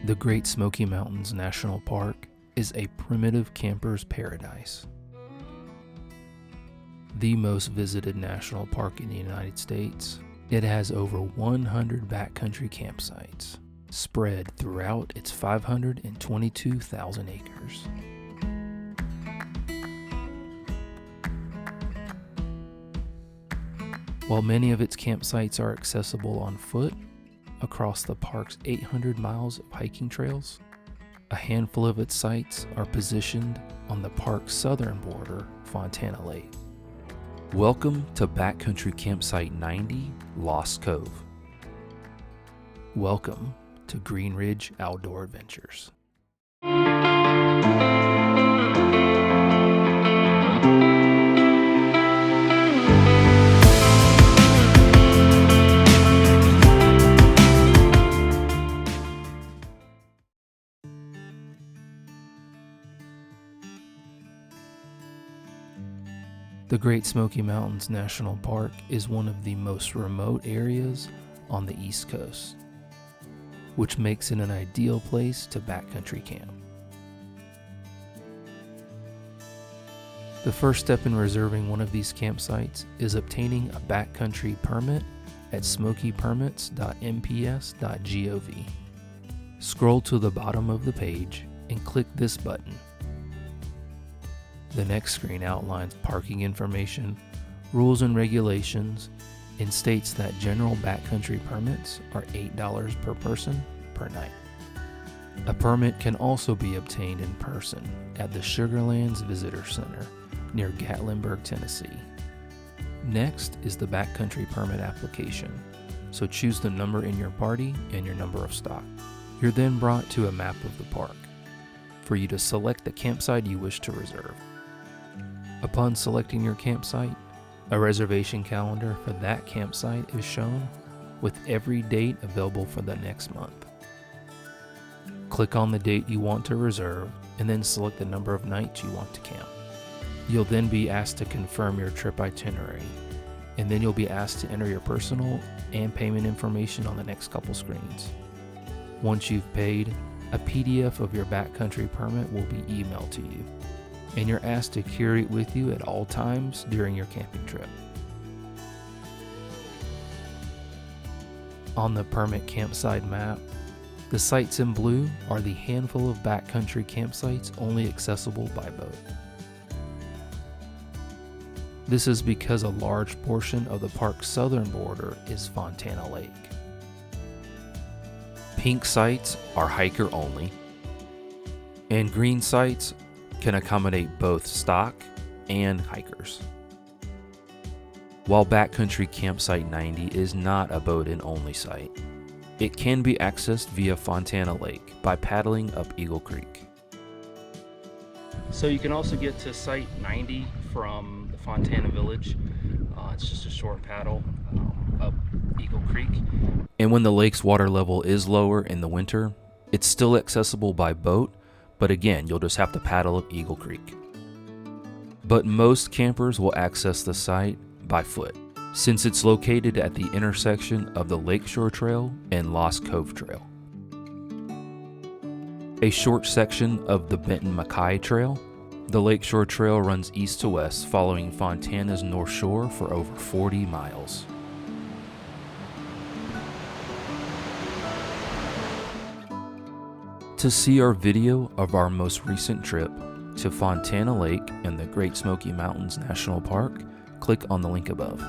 The Great Smoky Mountains National Park is a primitive camper's paradise. The most visited national park in the United States, it has over 100 backcountry campsites spread throughout its 522,000 acres. While many of its campsites are accessible on foot across the park's 800 miles of hiking trails, a handful of its sites are positioned on the park's southern border, Fontana Lake. Welcome to Backcountry Campsite 90, Lost Cove. Welcome to Green Ridge Outdoor Adventures. The Great Smoky Mountains National Park is one of the most remote areas on the East Coast, which makes it an ideal place to backcountry camp. The first step in reserving one of these campsites is obtaining a backcountry permit at smokypermits.mps.gov. Scroll to the bottom of the page and click this button. The next screen outlines parking information, rules and regulations, and states that general backcountry permits are $8 per person per night. A permit can also be obtained in person at the Sugarlands Visitor Center near Gatlinburg, Tennessee. Next is the backcountry permit application, so choose the number in your party and your number of stock. You're then brought to a map of the park for you to select the campsite you wish to reserve. Upon selecting your campsite, a reservation calendar for that campsite is shown with every date available for the next month. Click on the date you want to reserve and then select the number of nights you want to camp. You'll then be asked to confirm your trip itinerary, and then you'll be asked to enter your personal and payment information on the next couple screens. Once you've paid, a PDF of your backcountry permit will be emailed to you, and you're asked to carry it with you at all times during your camping trip. On the permit campsite map, the sites in blue are the handful of backcountry campsites only accessible by boat. This is because a large portion of the park's southern border is Fontana Lake. Pink sites are hiker only, and green sites can accommodate both stock and hikers. While Backcountry Campsite 90 is not a boat-in-only site, it can be accessed via Fontana Lake by paddling up Eagle Creek. So you can also get to Site 90 from the Fontana Village. It's just a short paddle up Eagle Creek. And when the lake's water level is lower in the winter, it's still accessible by boat, but again, you'll just have to paddle up Eagle Creek. But most campers will access the site by foot, since it's located at the intersection of the Lakeshore Trail and Lost Cove Trail. A short section of the Benton-MacKay Trail, the Lakeshore Trail runs east to west following Fontana's North Shore for over 40 miles. To see our video of our most recent trip to Fontana Lake and the Great Smoky Mountains National Park, click on the link above.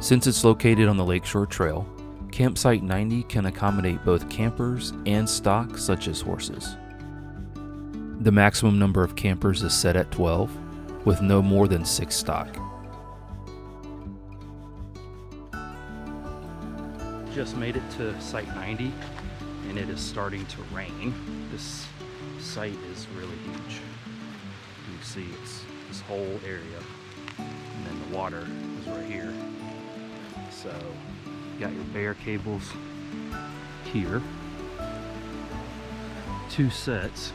Since it's located on the Lakeshore Trail, Campsite 90 can accommodate both campers and stock such as horses. The maximum number of campers is set at 12, with no more than 6 stock. Just made it to Site 90. And it is starting to rain. This site is really huge. You can see it's this whole area, and then the water is right here. So you got your bear cables here, 2 sets,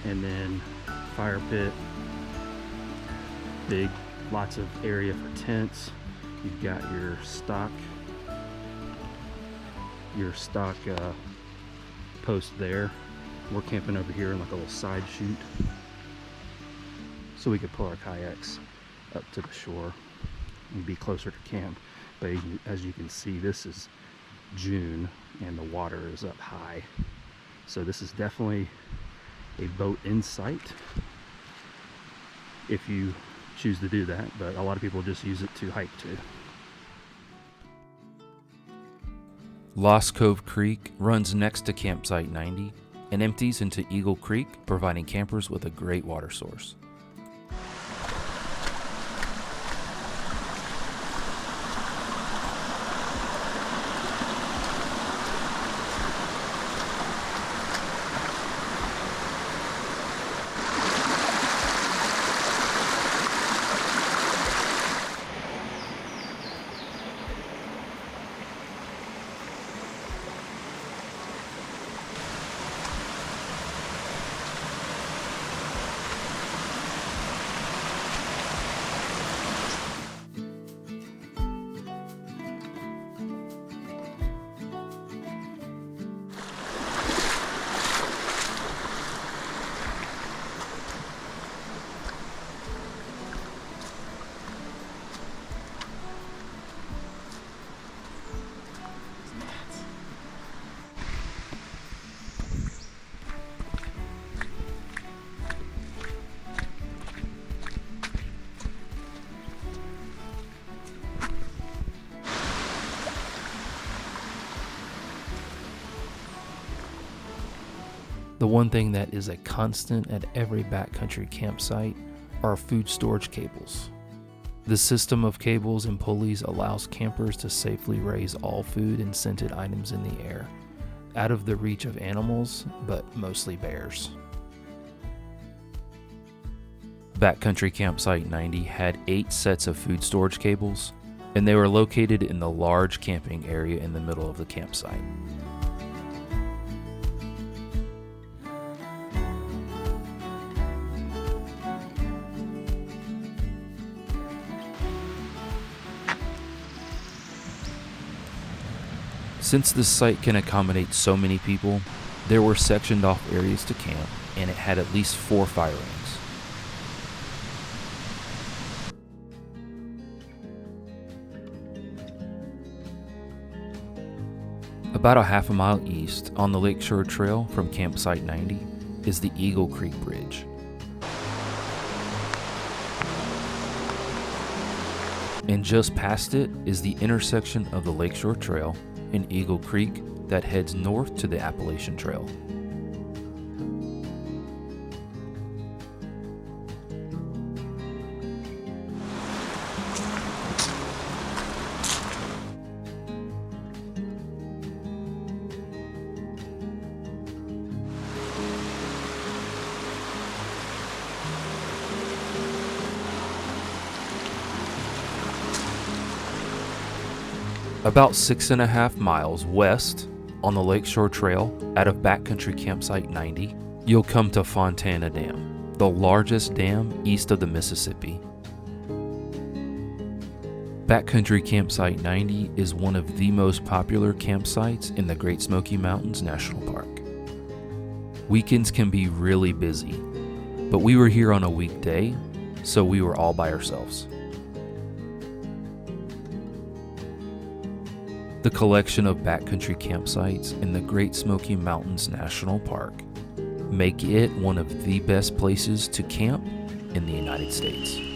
and then fire pit, big, lots of area for tents. You've got your stock your stock post there. We're camping over here in like a little side chute, so we could pull our kayaks up to the shore and be closer to camp. But as you can see, this is June and the water is up high, so this is definitely a boat in sight if you choose to do that, but a lot of people just use it to hike too. Lost Cove Creek runs next to Campsite 90 and empties into Eagle Creek, providing campers with a great water source. The one thing that is a constant at every backcountry campsite are food storage cables. The system of cables and pulleys allows campers to safely raise all food and scented items in the air, out of the reach of animals, but mostly bears. Backcountry Campsite 90 had 8 sets of food storage cables, and they were located in the large camping area in the middle of the campsite. Since this site can accommodate so many people, there were sectioned off areas to camp, and it had at least 4 fire rings. About a half a mile east on the Lakeshore Trail from Campsite 90 is the Eagle Creek Bridge. And just past it is the intersection of the Lakeshore Trail and Eagle Creek that heads north to the Appalachian Trail. About 6.5 miles west on the Lakeshore Trail out of Backcountry Campsite 90, you'll come to Fontana Dam, the largest dam east of the Mississippi. Backcountry Campsite 90 is one of the most popular campsites in the Great Smoky Mountains National Park. Weekends can be really busy, but we were here on a weekday, so we were all by ourselves. The collection of backcountry campsites in the Great Smoky Mountains National Park make it one of the best places to camp in the United States.